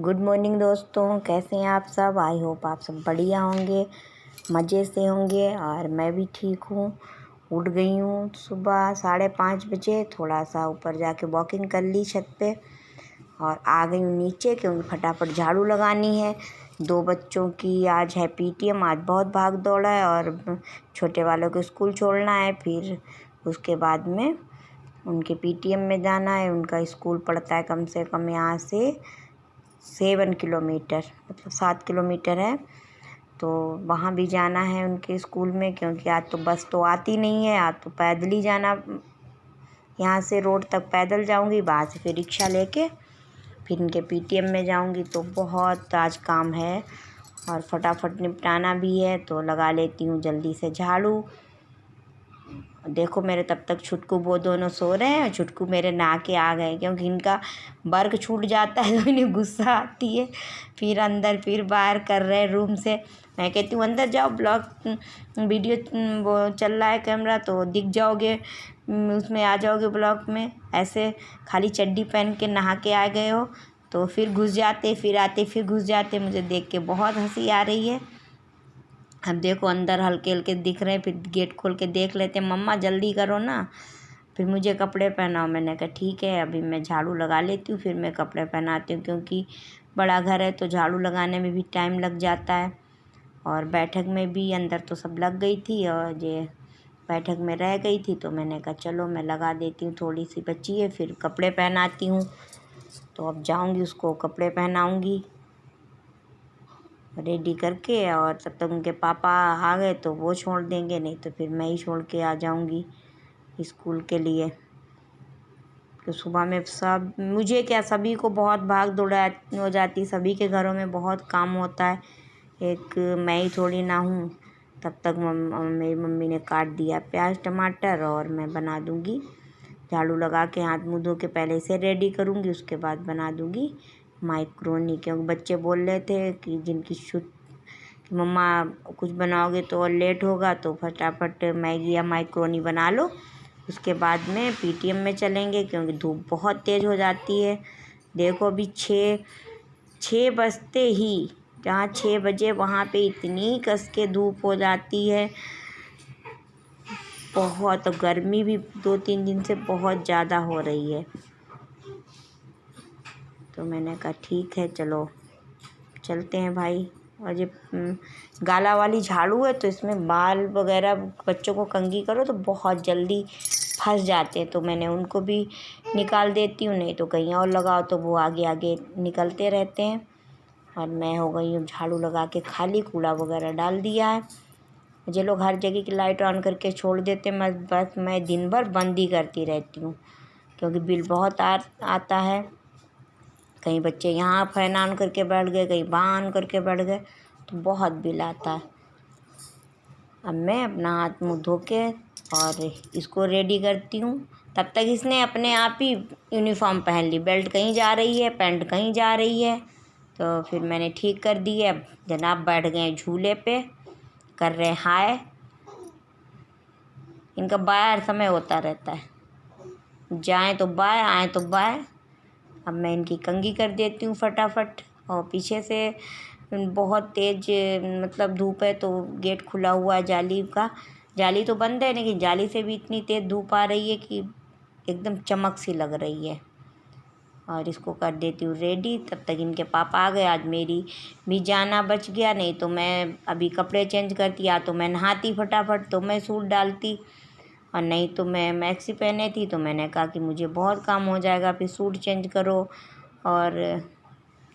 Good morning दोस्तों, कैसे हैं आप सब। आई होप आप सब बढ़िया होंगे, मज़े से होंगे। और मैं भी ठीक हूँ। उठ गई हूँ सुबह 5:30 बजे, थोड़ा सा ऊपर जाके वॉकिंग कर ली छत पे और आ गई हूँ नीचे क्योंकि फटाफट झाड़ू लगानी है। 2 बच्चों की आज है पीटीएम, आज बहुत भाग दौड़ है और छोटे वालों को स्कूल छोड़ना है। फिर उसके बाद में उनके पीटीएम में जाना है। उनका स्कूल पड़ता है कम से कम यहाँ से 7 किलोमीटर, मतलब 7 किलोमीटर है। तो वहाँ भी जाना है उनके स्कूल में, क्योंकि आज तो बस तो आती नहीं है, आज तो पैदल ही जाना। यहाँ से रोड तक पैदल जाऊँगी, वहाँ से फिर रिक्शा लेके फिर इनके पीटीएम में जाऊँगी। तो बहुत आज काम है और फटाफट निपटाना भी है, तो लगा लेती हूँ जल्दी से झाड़ू। देखो मेरे तब तक छुटकू वो दोनों सो रहे हैं और छुटकू मेरे नहा के आ गए, क्योंकि इनका वर्क छूट जाता है तो इन्हें गुस्सा आती है। फिर अंदर फिर बाहर कर रहे हैं रूम से। मैं कहती हूँ अंदर जाओ, ब्लॉग वीडियो वो चल रहा है कैमरा तो दिख जाओगे, उसमें आ जाओगे ब्लॉग में। ऐसे खाली चड्डी पहन के नहा के आ गए हो तो फिर घुस जाते, फिर आते, फिर घुस जाते। मुझे देख के बहुत हंसी आ रही है। अब देखो अंदर हल्के हल्के दिख रहे हैं, फिर गेट खोल के देख लेते हैं, मम्मा जल्दी करो ना, फिर मुझे कपड़े पहनाओ। मैंने कहा ठीक है, अभी मैं झाड़ू लगा लेती हूँ, फिर मैं कपड़े पहनाती हूँ, क्योंकि बड़ा घर है तो झाड़ू लगाने में भी टाइम लग जाता है। और बैठक में भी अंदर तो सब लग गई थी और ये बैठक में रह गई थी, तो मैंने कहा चलो मैं लगा देती हूँ, थोड़ी सी बची है, फिर कपड़े पहनाती हूँ। तो अब जाऊँगी उसको कपड़े पहनाऊँगी रेडी करके, और तब तक उनके पापा आ गए तो वो छोड़ देंगे, नहीं तो फिर मैं ही छोड़ के आ जाऊंगी स्कूल के लिए। तो सुबह में सब, मुझे क्या सभी को बहुत भाग दौड़ हो जाती, सभी के घरों में बहुत काम होता है, एक मैं ही थोड़ी ना हूँ। तब तक मेरी मम्मी ने काट दिया प्याज टमाटर और मैं बना दूँगी। झाड़ू लगा के हाथ मुँह धो के पहले से रेडी करूँगी, उसके बाद बना दूँगी माइक्रोनी। क्योंकि बच्चे बोल रहे थे कि जिनकी कि मम्मा कुछ बनाओगे तो और लेट होगा, तो फटाफट मैगी या माइक्रोनी बना लो, उसके बाद में पीटीएम में चलेंगे, क्योंकि धूप बहुत तेज़ हो जाती है। देखो अभी 6 बजते ही, जहाँ 6 बजे वहाँ पे इतनी कस के धूप हो जाती है। बहुत गर्मी भी 2-3 दिन से बहुत ज़्यादा हो रही है। तो मैंने कहा ठीक है चलो चलते हैं भाई। और ये गाला वाली झाड़ू है तो इसमें बाल वगैरह बच्चों को कंघी करो तो बहुत जल्दी फंस जाते हैं, तो मैंने उनको भी निकाल देती हूँ, नहीं तो कहीं और लगाओ तो वो आगे आगे निकलते रहते हैं। और मैं हो गई हूँ झाड़ू लगा के खाली, कूड़ा वगैरह डाल दिया है। मुझे लोग हर जगह की लाइट ऑन करके छोड़ देते हैं, मैं दिन भर बंद ही करती रहती हूँ, क्योंकि बिल बहुत आता है। कहीं बच्चे यहाँ फैन ऑन करके बैठ गए, कहीं वहाँ ऑन करके बैठ गए, तो बहुत बिल आता है। अब मैं अपना हाथ मुँह धो के और इसको रेडी करती हूँ। तब तक इसने अपने आप ही यूनिफॉर्म पहन ली, बेल्ट कहीं जा रही है, पैंट कहीं जा रही है। तो फिर मैंने ठीक कर दी है। अब जनाब बैठ गए झूले पे, कर रहे हाय। इनका बाय हर समय होता रहता है, जाएँ तो बाय, आएँ तो बाय। अब मैं इनकी कंघी कर देती हूँ फटाफट। और पीछे से बहुत तेज़ मतलब धूप है, तो गेट खुला हुआ है जाली का, जाली तो बंद है लेकिन जाली से भी इतनी तेज़ धूप आ रही है कि एकदम चमक सी लग रही है। और इसको कर देती हूँ रेडी, तब तक इनके पापा आ गए। आज मेरी भी जाना बच गया, नहीं तो मैं अभी कपड़े चेंज करती, या तो मैं नहाती फटाफट तो मैं सूट डालती, और नहीं तो मैं मैक्सी पहने थी, तो मैंने कहा कि मुझे बहुत काम हो जाएगा, फिर सूट चेंज करो और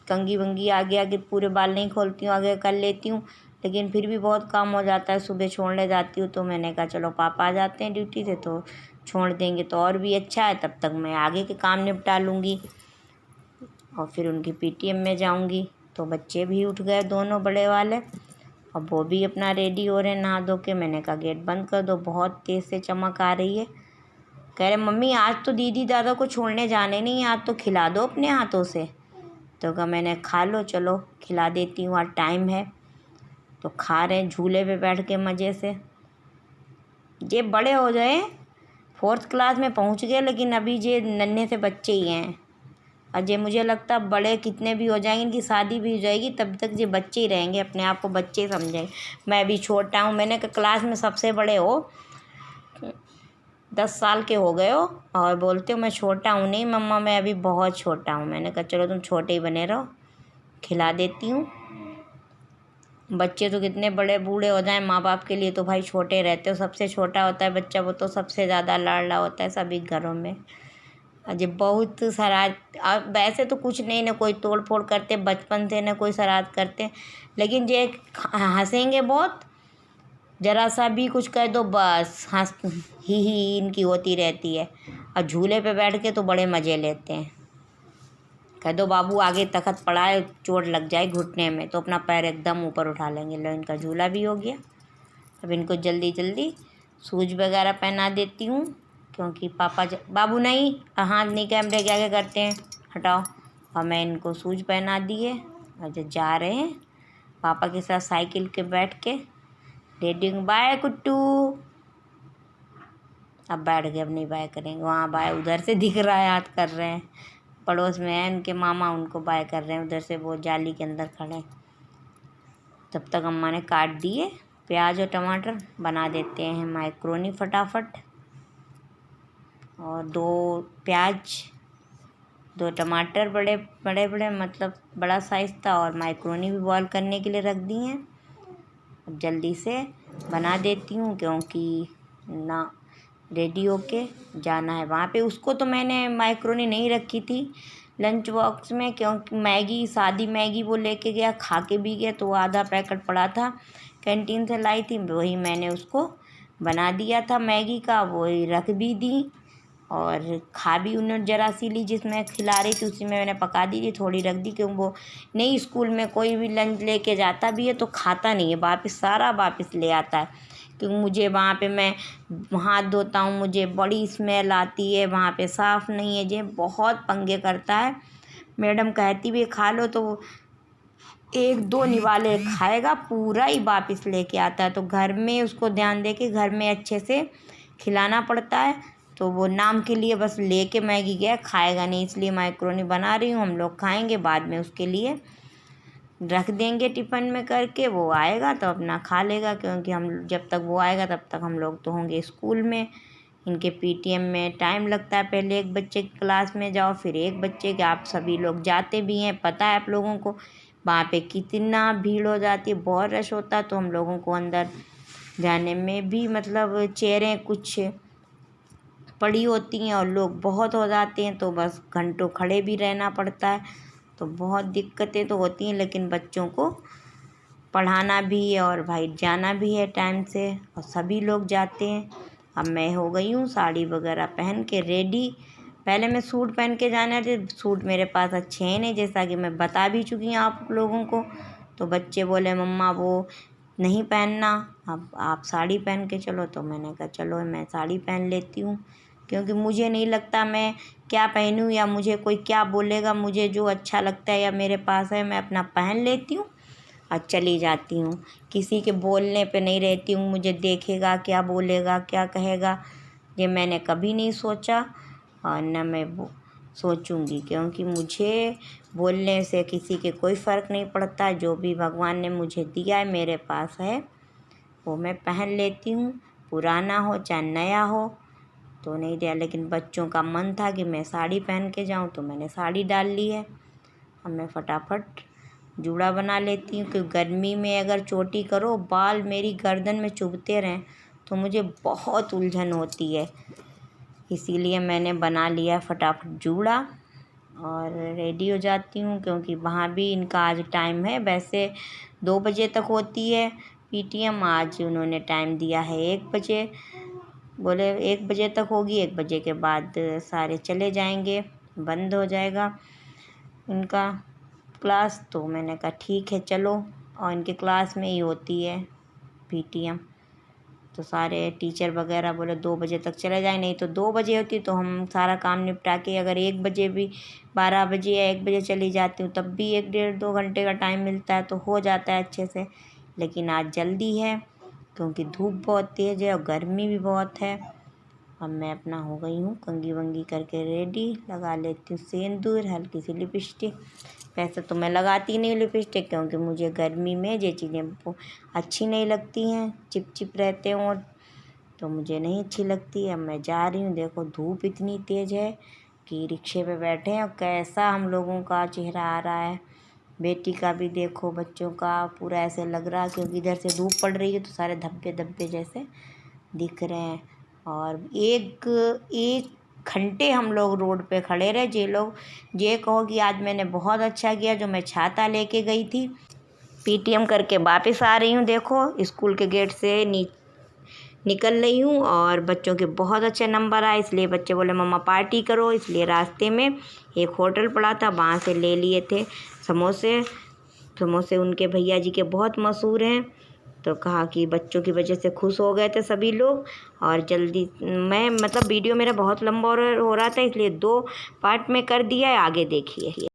कंघी वंगी आगे आगे पूरे बाल नहीं खोलती हूँ, आगे कर लेती हूँ, लेकिन फिर भी बहुत काम हो जाता है। सुबह छोड़ने जाती हूँ तो मैंने कहा चलो पापा आ जाते हैं ड्यूटी से तो छोड़ देंगे तो और भी अच्छा है, तब तक मैं आगे के काम निपटा लूँगी और फिर उनकी पीटीएम में जाऊँगी। तो बच्चे भी उठ गए दोनों बड़े वाले, अब वो भी अपना रेडी हो रहे हैं नहा धो के। मैंने कहा गेट बंद कर दो, बहुत तेज़ से चमक आ रही है। कह रहे मम्मी आज तो दीदी दादा को छोड़ने जाने नहीं, आज तो खिला दो अपने हाथों से। तो कहा मैंने खा लो, चलो खिला देती हूँ, आज टाइम है। तो खा रहे हैं झूले पे बैठ के मज़े से। ये बड़े हो गए, 4th क्लास में पहुँच गए, लेकिन अभी ये नन्हे से बच्चे ही हैं। अजय मुझे लगता है बड़े कितने भी हो जाएंगे, इनकी शादी भी हो जाएगी, तब तक ये बच्चे ही रहेंगे, अपने आप को बच्चे ही समझेंगे। मैं भी छोटा हूँ, मैंने कहा क्लास में सबसे बड़े हो, 10 साल के हो गए हो और बोलते हो मैं छोटा हूँ। नहीं मम्मा मैं अभी बहुत छोटा हूँ। मैंने कहा चलो तुम छोटे ही बने रहो, खिला देती हूँ। बच्चे तो कितने बड़े बूढ़े हो जाएं, माँ बाप के लिए तो भाई छोटे रहते हो। सबसे छोटा होता है बच्चा, वो तो सबसे ज़्यादा लाडला होता है सभी घरों में। अजय बहुत शरारत, अब वैसे तो कुछ नहीं, ना कोई तोड़ फोड़ करते बचपन से, ना कोई शरारत करते, लेकिन ये हंसेंगे बहुत, जरा सा भी कुछ कह दो बस हंस ही इनकी होती रहती है। और झूले पे बैठ के तो बड़े मज़े लेते हैं। कह दो बाबू आगे तखत पड़ा है, चोट लग जाए घुटने में, तो अपना पैर एकदम ऊपर उठा लेंगे। लो इनका झूला भी हो गया। अब इनको जल्दी जल्दी शूज वगैरह पहना देती हूँ, क्योंकि बाबू नहीं, हाथ नहीं, कैमरे के आगे करते हैं, हटाओ। और मैं इनको शूज पहना दिए और जो जा रहे हैं पापा के साथ साइकिल के बैठ के। रेडी बाय कुट्टू। अब बैठ गए, अब नहीं बाय करेंगे। वहाँ बाय उधर से दिख रहा है, हाथ कर रहे हैं, पड़ोस में है उनके मामा, उनको बाय कर रहे हैं उधर से, वो जाली के अंदर खड़े हैं। तब तक अम्मा ने काट दिए प्याज और टमाटर, बना देते हैं मैक्रोनी फटाफट। और 2 प्याज 2 टमाटर बड़े बड़े बड़े, मतलब बड़ा साइज़ था, और मैक्रोनी भी बॉयल करने के लिए रख दी हैं। अब जल्दी से बना देती हूँ, क्योंकि ना रेडी होके जाना है वहाँ पे। उसको तो मैंने मैक्रोनी नहीं रखी थी लंच बॉक्स में, क्योंकि मैगी, सादी मैगी वो लेके गया, खा के भी गया, तो आधा पैकेट पड़ा था, कैंटीन से लाई थी, वही मैंने उसको बना दिया था मैगी का, वही रख भी दी। और खा भी उन्होंने जरा सी ली, जिसमें खिला रही थी उसी में मैंने पका दी थी, थोड़ी रख दी, क्योंकि वो नहीं, स्कूल में कोई भी लंच लेके जाता भी है तो खाता नहीं है, वापस सारा वापस ले आता है। क्योंकि मुझे वहाँ पे मैं हाथ धोता हूँ, मुझे बड़ी स्मेल आती है, वहाँ पे साफ़ नहीं है, जे बहुत पंगे करता है। मैडम कहती भी खा लो तो 1-2 निवाले खाएगा, पूरा ही वापस लेके आता है। तो घर में उसको ध्यान दे के घर में अच्छे से खिलाना पड़ता है। तो वो नाम के लिए बस लेके मैगी गया, खाएगा नहीं, इसलिए मैक्रोनी बना रही हूँ। हम लोग खाएंगे, बाद में उसके लिए रख देंगे टिफ़िन में करके, वो आएगा तो अपना खा लेगा, क्योंकि हम जब तक वो आएगा तब तक हम लोग तो होंगे स्कूल में। इनके पीटीएम में टाइम लगता है, पहले एक बच्चे की क्लास में जाओ, फिर एक बच्चे के, आप सभी लोग जाते भी हैं, पता है आप लोगों को वहाँ पे कितना भीड़ हो जाती है, बहुत रश होता है। तो हम लोगों को अंदर जाने में भी मतलब चेयरें कुछ पड़ी होती हैं और लोग बहुत हो जाते हैं, तो बस घंटों खड़े भी रहना पड़ता है। तो बहुत दिक्कतें तो होती हैं, लेकिन बच्चों को पढ़ाना भी है और भाई जाना भी है टाइम से, और सभी लोग जाते हैं। अब मैं हो गई हूँ साड़ी वगैरह पहन के रेडी। पहले मैं सूट पहन के जाना थे, सूट मेरे पास अच्छे हैं नहीं, जैसा कि मैं बता भी चुकी हूँ आप लोगों को। तो बच्चे बोले मम्मा वो नहीं पहनना, अब आप साड़ी पहन के चलो। तो मैंने कहा चलो मैं साड़ी पहन लेती हूँ, क्योंकि मुझे नहीं लगता मैं क्या पहनूँ या मुझे कोई क्या बोलेगा। मुझे जो अच्छा लगता है या मेरे पास है, मैं अपना पहन लेती हूँ और चली जाती हूँ। किसी के बोलने पे नहीं रहती हूँ, मुझे देखेगा क्या बोलेगा क्या कहेगा, ये मैंने कभी नहीं सोचा और न मैं वो सोचूंगी, क्योंकि मुझे बोलने से किसी के कोई फ़र्क नहीं पड़ता। जो भी भगवान ने मुझे दिया है, मेरे पास है, वो मैं पहन लेती हूँ, पुराना हो चाहे नया हो तो नहीं दिया। लेकिन बच्चों का मन था कि मैं साड़ी पहन के जाऊँ, तो मैंने साड़ी डाल ली है। अब मैं फटाफट जूड़ा बना लेती हूँ, क्योंकि गर्मी में अगर चोटी करो, बाल मेरी गर्दन में चुभते रहें तो मुझे बहुत उलझन होती है, इसीलिए मैंने बना लिया फटाफट जूड़ा और रेडी हो जाती हूँ। क्योंकि वहाँ भी इनका आज टाइम है, वैसे 2 बजे तक होती है पीटीएम, आज उन्होंने टाइम दिया है 1 बजे। बोले 1 बजे तक होगी, 1 बजे के बाद सारे चले जाएंगे, बंद हो जाएगा इनका क्लास। तो मैंने कहा ठीक है चलो, और इनके क्लास में ही होती है पीटीएम। तो सारे टीचर वगैरह बोले 2 बजे तक चले जाए, नहीं तो 2 बजे होती तो हम सारा काम निपटा के, अगर 1 बजे भी 12 बजे या 1 बजे चली जाती हूँ तब भी 1-1.5-2 घंटे का टाइम मिलता है, तो हो जाता है अच्छे से। लेकिन आज जल्दी है, क्योंकि धूप बहुत तेज़ है और गर्मी भी बहुत है। अब मैं अपना हो गई हूँ कंघी वंगी करके रेडी। लगा लेती हूँ सिंदूर, हल्की सी लिपस्टिक। वैसे तो मैं लगाती नहीं लिपस्टिक, क्योंकि मुझे गर्मी में ये चीज़ें अच्छी नहीं लगती हैं, चिप रहते हों तो मुझे नहीं अच्छी लगती। अब मैं जा रही हूँ। देखो धूप इतनी तेज़ है कि रिक्शे पे बैठे हैं और कैसा हम लोगों का चेहरा आ रहा है। बेटी का भी देखो, बच्चों का पूरा ऐसे लग रहा है, क्योंकि इधर से धूप पड़ रही है तो सारे धब्बे धब्बे जैसे दिख रहे हैं। और एक घंटे हम लोग रोड पे खड़े रहे। ये कहो कि आज मैंने बहुत अच्छा किया जो मैं छाता लेके गई थी। पीटीएम करके वापस आ रही हूँ। देखो स्कूल के गेट से निकल रही हूँ और बच्चों के बहुत अच्छे नंबर आए, इसलिए बच्चे बोले मम्मा पार्टी करो। इसलिए रास्ते में एक होटल पड़ा था, वहाँ से ले लिए थे समोसे उनके भैया जी के बहुत मशहूर हैं। तो कहा कि बच्चों की वजह से खुश हो गए थे सभी लोग। और जल्दी वीडियो मेरा बहुत लंबा हो रहा था, इसलिए 2 पार्ट में कर दिया है, आगे देखिए।